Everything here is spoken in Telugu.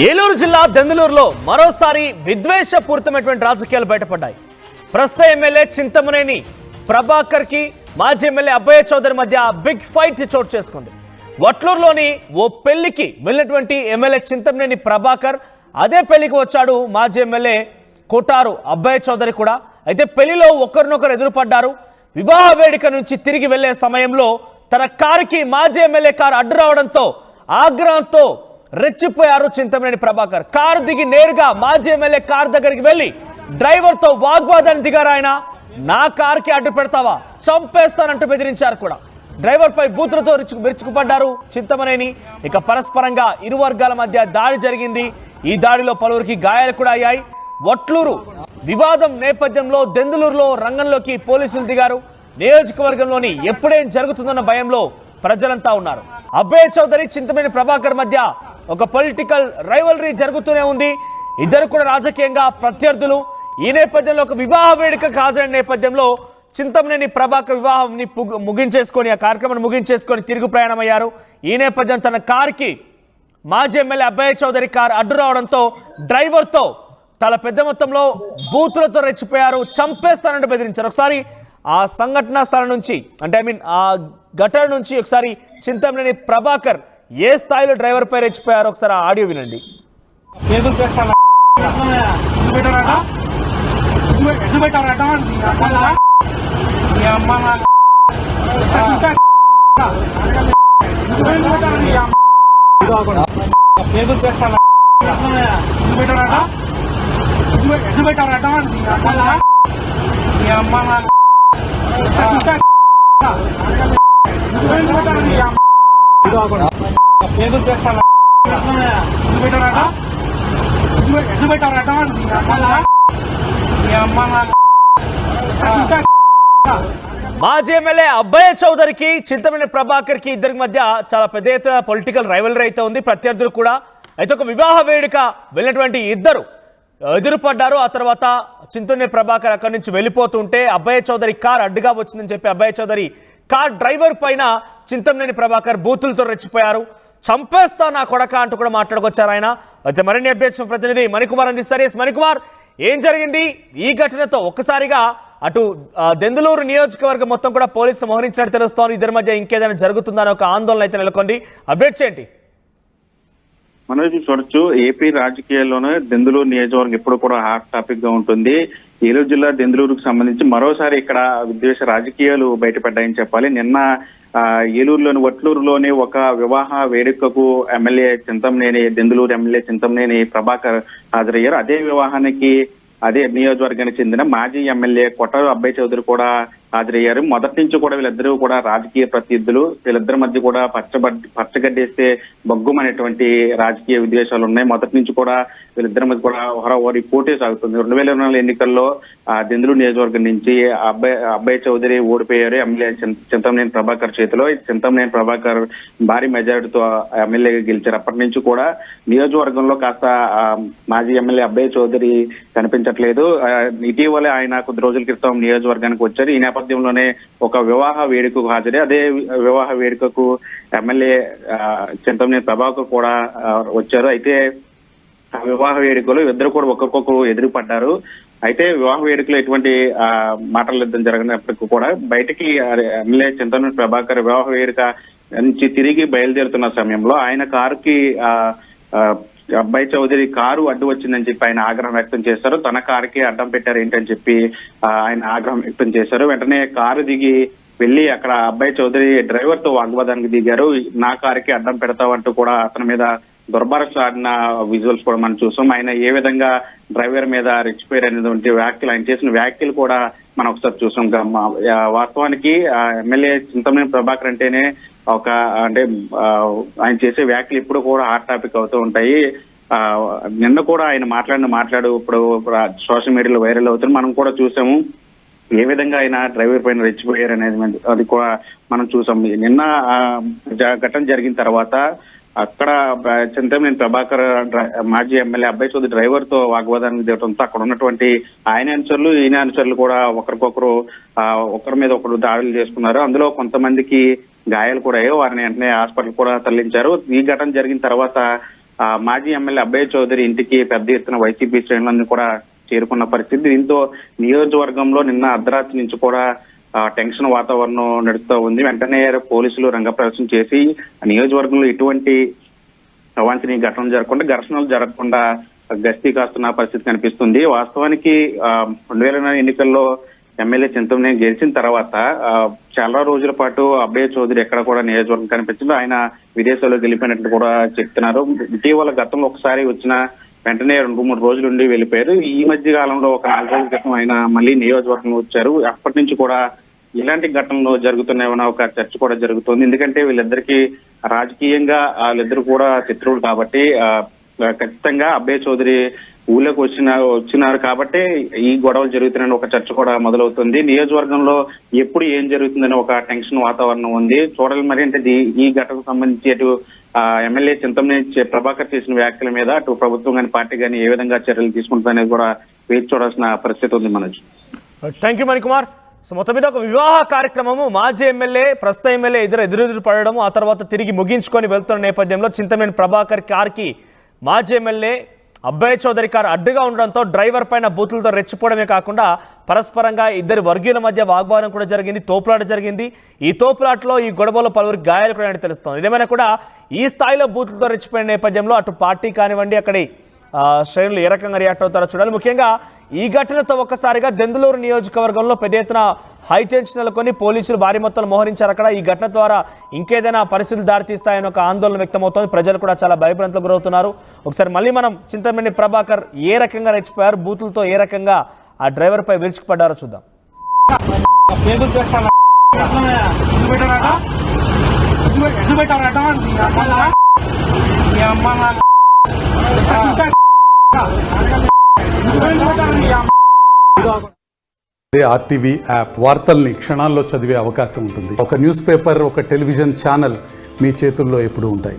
ఏలూరు జిల్లా దెందులూరులో మరోసారి విద్వేషపూరితమైనటువంటి రాజకీయాలు బయటపడ్డాయి. ప్రస్తుత ఎమ్మెల్యే చింతమనేని ప్రభాకర్ కి మాజీ ఎమ్మెల్యే అబ్బయ్య చౌదరి మధ్య బిగ్ ఫైట్ చోటు చేసుకుంది. వట్లూరులోని ఓ పెళ్లికి వెళ్ళినటువంటి ఎమ్మెల్యే చింతమనేని ప్రభాకర్ అదే పెళ్లికి వచ్చాడు మాజీ ఎమ్మెల్యే కోటారు అబ్బయ్య చౌదరి కూడా. అయితే పెళ్లిలో ఒకరినొకరు ఎదురుపడ్డారు. వివాహ వేడుక నుంచి తిరిగి వెళ్లే సమయంలో తన కారుకి మాజీ ఎమ్మెల్యే కారు అడ్డు రావడంతో ఆగ్రహంతో రెచ్చిపోయారు చింతమనేని ప్రభాకర్. కారు దిగి నేరుగా మాజీ ఎమ్మెల్యే కారు దగ్గరికి వెళ్లి డ్రైవర్తో వాగ్వాదాన్ని దిగారు. ఆయన నా కారుకి అడ్డు పెడతావా, చంపేస్తానంటూ బెదిరించారు కూడా. డ్రైవర్ పై బూతులతో విరుచుకుపడ్డారు చింతమనేని. ఇక పరస్పరంగా ఇరు వర్గాల మధ్య దాడి జరిగింది. ఈ దాడిలో పలువురికి గాయాలు కూడా అయ్యాయి. వట్లూరు వివాదం నేపథ్యంలో దెందులూరులో రంగంలోకి పోలీసులు దిగారు. నియోజకవర్గంలోని ఎప్పుడేం జరుగుతుందన్న భయంలో ప్రజలంతా ఉన్నారు. అబ్బయ్య చౌదరి చింతమనేని ప్రభాకర్ మధ్య ఒక పొలిటికల్ రైవలరీ జరుగుతూనే ఉంది. ఇద్దరు కూడా రాజకీయంగా ప్రత్యర్థులు. ఈ నేపథ్యంలో ఒక వివాహ వేడుకకు హాజరైన నేపథ్యంలో చింతమనేని ప్రభాకర్ వివాహాన్ని ముగించేసుకొని, ఆ కార్యక్రమాన్ని ముగించేసుకొని తిరుగు ప్రయాణం అయ్యారు. ఈ నేపథ్యం తన కారుకి మాజీ ఎమ్మెల్యే అబ్బయ్య చౌదరి కారు అడ్డు రావడంతో డ్రైవర్తో చాలా పెద్ద మొత్తంలో బూతులతో రెచ్చిపోయారు. చంపేస్తానంటూ బెదిరించారు. ఒకసారి ఆ సంఘటనా స్థలం నుంచి, అంటే ఆ ఘటన నుంచి ఒకసారి చింతమనేని ప్రభాకర్ ఏ స్థాయిలో డ్రైవర్ పై రెచ్చిపోయారో ఒకసారి ఆ ఆడియో వినండి. మాజీ ఎమ్మెల్యే అబ్బయ్య చౌదరికి చింతమనేని ప్రభాకర్ కి ఇద్దరికి మధ్య చాలా పెద్ద ఎత్తున పొలిటికల్ రైవలరీ అయితే ఉంది. ప్రత్యర్థులు కూడా. అయితే ఒక వివాహ వేడుక వెళ్ళినటువంటి ఇద్దరు ఎదురుపడ్డారు. ఆ తర్వాత చింతమనేని ప్రభాకర్ అక్కడి నుంచి వెళ్ళిపోతుంటే అబ్బయ్య చౌదరి కార్ అడ్డుగా వచ్చిందని చెప్పి అబ్బయ్య చౌదరి కార్ డ్రైవర్ పైన చింతమనేని ప్రభాకర్ బూతులతో రెచ్చిపోయారు. చంపేస్తా నా కొడక అంటూ కూడా మాట్లాడుకొచ్చారు ఆయన. అయితే మరిన్ని అప్డేట్స్ మణికుమార్ అందిస్తారు. మణికుమార్, ఏం జరిగింది ఈ ఘటనతో? ఒక్కసారిగా అటు దెందులూరు నియోజకవర్గం మొత్తం కూడా పోలీసులు మోహరించినట్టు తెలుస్తోంది. ఇద్దరి మధ్య ఇంకేదైనా జరుగుతుందని ఒక ఆందోళన అయితే నెలకొంది. అప్డేట్స్ ఏంటి? మనోజ్, చూడొచ్చు, ఏపీ రాజకీయాల్లోనే దెందులూరు నియోజకవర్గం ఎప్పుడు కూడా హాట్ టాపిక్ గా ఉంటుంది. ఏలూరు జిల్లా దెందులూరుకు సంబంధించి మరోసారి ఇక్కడ విద్వేష రాజకీయాలు బయటపడ్డాయని చెప్పాలి. నిన్న ఏలూరులోని వట్లూరులోని ఒక వివాహ వేడుకకు దెందులూరు ఎమ్మెల్యే చింతమనేని ప్రభాకర్ హాజరయ్యారు. అదే వివాహానికి అదే నియోజకవర్గానికి చెందిన మాజీ ఎమ్మెల్యే కోటారు అబ్బయ్య చౌదరి కూడా హాజరయ్యారు. మొదటి నుంచి కూడా వీళ్ళిద్దరూ కూడా రాజకీయ ప్రత్యర్థులు. వీళ్ళిద్దరి మధ్య కూడా పచ్చగడ్డేస్తే బగ్గుమనేటువంటి రాజకీయ విద్వేషాలు ఉన్నాయి. మొదటి నుంచి కూడా వీళ్ళిద్దరి మధ్య కూడా హోరాహోరీ పోటీ సాగుతుంది. 2024 ఎన్నికల్లో దెందులూరు నియోజకవర్గం నుంచి అబ్బయ్య చౌదరి ఓడిపోయారు ఎమ్మెల్యే చింతమనేని ప్రభాకర్ చేతిలో. చింతమనేని ప్రభాకర్ భారీ మెజారిటీతో ఎమ్మెల్యేగా గెలిచారు. అప్పటి నుంచి కూడా నియోజకవర్గంలో కాస్త మాజీ ఎమ్మెల్యే అబ్బయ్య చౌదరి కనిపించట్లేదు. ఇటీవలే ఆయన కొద్ది రోజుల క్రితం నియోజకవర్గానికి వచ్చారు. ఈ నేపథ్యంలోనే ఒక వివాహ వేడుకకు హాజరై అదే వివాహ వేడుకకు ఎమ్మెల్యే చింతమనేని ప్రభాకర్ కూడా వచ్చారు. అయితే ఆ వివాహ వేడుకలో ఇద్దరు కూడా ఒకరికొకరు ఎదురుపడ్డారు. అయితే వివాహ వేడుకలో ఎటువంటి మాటల యుద్ధం జరగనప్పటికీ కూడా బయటికి ఎమ్మెల్యే చింతమనేని ప్రభాకర్ వివాహ వేడుక నుంచి తిరిగి బయలుదేరుతున్న సమయంలో ఆయన కారుకి అబ్బయ్య చౌదరి కారు అడ్డు వచ్చిందని చెప్పి ఆయన ఆగ్రహం వ్యక్తం చేశారు. తన కారుకి అడ్డం పెట్టారు ఏంటని చెప్పి ఆయన ఆగ్రహం వ్యక్తం చేశారు. వెంటనే కారు దిగి వెళ్లి అక్కడ అబ్బయ్య చౌదరి డ్రైవర్ తో వాగ్వాదానికి దిగారు. నా కారుకి అడ్డం పెడతావంటూ కూడా అతని మీద దుర్భాష ఆడిన విజువల్స్ కూడా మనం చూసాం. ఆయన ఏ విధంగా డ్రైవర్ మీద రెచ్చిపోయారు అనేటువంటి వ్యాఖ్యలు, ఆయన చేసిన వ్యాఖ్యలు కూడా మనం ఒకసారి చూసాం. వాస్తవానికి ఎమ్మెల్యే చింతమనేని ప్రభాకర్ అంటేనే అంటే ఆయన చేసే వ్యాఖ్యలు ఇప్పుడు కూడా హాట్ టాపిక్ అవుతూ ఉంటాయి. నిన్న కూడా ఆయన మాట్లాడు ఇప్పుడు సోషల్ మీడియాలో వైరల్ అవుతుంది. మనం కూడా చూసాము ఏ విధంగా ఆయన డ్రైవర్ పైన రెచ్చిపోయారు అనేది. అది కూడా మనం చూసాం. నిన్న ఘటన జరిగిన తర్వాత అక్కడ చింతమనేని ప్రభాకర్ మాజీ ఎమ్మెల్యే అబ్బయ్య చౌదరి డ్రైవర్ తో వాగ్వాదానికి దిగడంతో అక్కడ ఉన్నటువంటి ఆయన అనుచరులు ఈయన అనుచరులు కూడా ఒకరి మీద ఒకరు దాడులు చేసుకున్నారు. అందులో కొంతమందికి గాయాలు కూడా అయ్యాయి. వారిని వెంటనే హాస్పిటల్ కూడా తరలించారు. ఈ ఘటన జరిగిన తర్వాత మాజీ ఎమ్మెల్యే అబ్బయ్య చౌదరి ఇంటికి పెద్ద ఎత్తున వైసీపీ శ్రేణులన్నీ కూడా చేరుకున్న పరిస్థితి. దీంతో నియోజకవర్గంలో నిన్న అర్ధరాత్రి నుంచి కూడా టెన్షన్ వాతావరణం నడుస్తూ ఉంది. వెంటనే పోలీసులు రంగప్రవేశం చేసి నియోజకవర్గంలో ఎటువంటి అవాంఛనీయ ఘటనలు జరగకుండా, ఘర్షణలు జరగకుండా గస్తీ కాస్తున్న పరిస్థితి కనిపిస్తుంది. వాస్తవానికి 2020 ఎన్నికల్లో ఎమ్మెల్యే చింతమనేని గెలిచిన తర్వాత చాలా రోజుల పాటు అబ్బయ్య చౌదరి ఎక్కడ కూడా నియోజకవర్గం కనిపించింది. ఆయన విదేశాల్లో వెళ్ళిపోయినట్లు కూడా చెప్తున్నారు. ఇటీవల గతంలో ఒకసారి వచ్చిన వెంటనే 2-3 రోజులు ఉండి వెళ్ళిపోయారు. ఈ మధ్య కాలంలో ఒక 4 రోజుల క్రితం ఆయన మళ్ళీ నియోజకవర్గం వచ్చారు. అప్పటి నుంచి కూడా ఇలాంటి ఘటనలు జరుగుతున్నాయన్న ఒక చర్చ కూడా జరుగుతుంది. ఎందుకంటే వీళ్ళిద్దరికీ రాజకీయంగా వాళ్ళిద్దరు కూడా శత్రువులు కాబట్టి ఖచ్చితంగా అబ్బయ్య చౌదరి ఊళ్ళోకి వచ్చినారు కాబట్టి ఈ గొడవలు జరుగుతున్నాయని ఒక చర్చ కూడా మొదలవుతుంది. నియోజకవర్గంలో ఎప్పుడు ఏం జరుగుతుందని ఒక టెన్షన్ వాతావరణం ఉంది. చూడాలి మరి అంటే ఈ ఘటనకు సంబంధించి అటు ఎమ్మెల్యే చింతమనేని ప్రభాకర్ చేసిన వ్యాఖ్యల మీద అటు ప్రభుత్వం కానీ పార్టీ కానీ ఏ విధంగా చర్యలు తీసుకుంటుందనేది కూడా వేచి చూడాల్సిన పరిస్థితి ఉంది. Manoj, thank you Manikumar. So మొత్తం మీద ఒక వివాహ కార్యక్రమము మాజీ ఎమ్మెల్యే ప్రస్తుత ఎమ్మెల్యే ఎదురెదురు పడడం, ఆ తర్వాత తిరిగి ముగించుకొని వెళ్తున్న నేపథ్యంలో చింతమనేని ప్రభాకర్ కార్కి మాజీ ఎమ్మెల్యే అబ్బయ్య చౌదరి కారు అడ్డుగా ఉండడంతో డ్రైవర్ పైన బూతులతో రెచ్చిపోవడమే కాకుండా పరస్పరంగా ఇద్దరు వర్గీయుల మధ్య వాగ్వాదం కూడా జరిగింది, తోపులాట జరిగింది. ఈ తోపులాటలో ఈ గొడవలో పలువురు గాయాలు కూడా తెలుస్తోంది. ఏదేమైనా కూడా ఈ స్థాయిలో బూతులతో రెచ్చిపోయిన నేపథ్యంలో అటు పార్టీ కానివ్వండి, అక్కడి శ్రేణులు ఏ రకంగా రియాక్ట్ అవుతారో చూడాలి. ముఖ్యంగా ఈ ఘటనతో ఒక్కసారిగా దెందులూరు నియోజకవర్గంలో పెద్ద ఎత్తున హై టెన్షన్ నెలకొని పోలీసులు భారీ మొత్తంలో మోహరించారు. అక్కడ ఈ ఘటన ద్వారా ఇంకేదైనా పరిస్థితులు దారితీస్తాయని ఒక ఆందోళన వ్యక్తమవుతోంది. ప్రజలు కూడా చాలా భయభ్రాంతులకు గురవుతున్నారు. ఒకసారి మళ్ళీ మనం చింతమనేని ప్రభాకర్ ఏ రకంగా రెచ్చిపోయారు, బూతులతో ఏ రకంగా ఆ డ్రైవర్ పై విరుచుకుపడ్డారో చూద్దాం. ఆర్టీవీ యాప్ వార్తల్ని క్షణాల్లో చదివే అవకాశం ఉంటుంది. ఒక న్యూస్ పేపర్, ఒక టెలివిజన్ ఛానల్ మీ చేతుల్లో ఎప్పుడూ ఉంటాయి.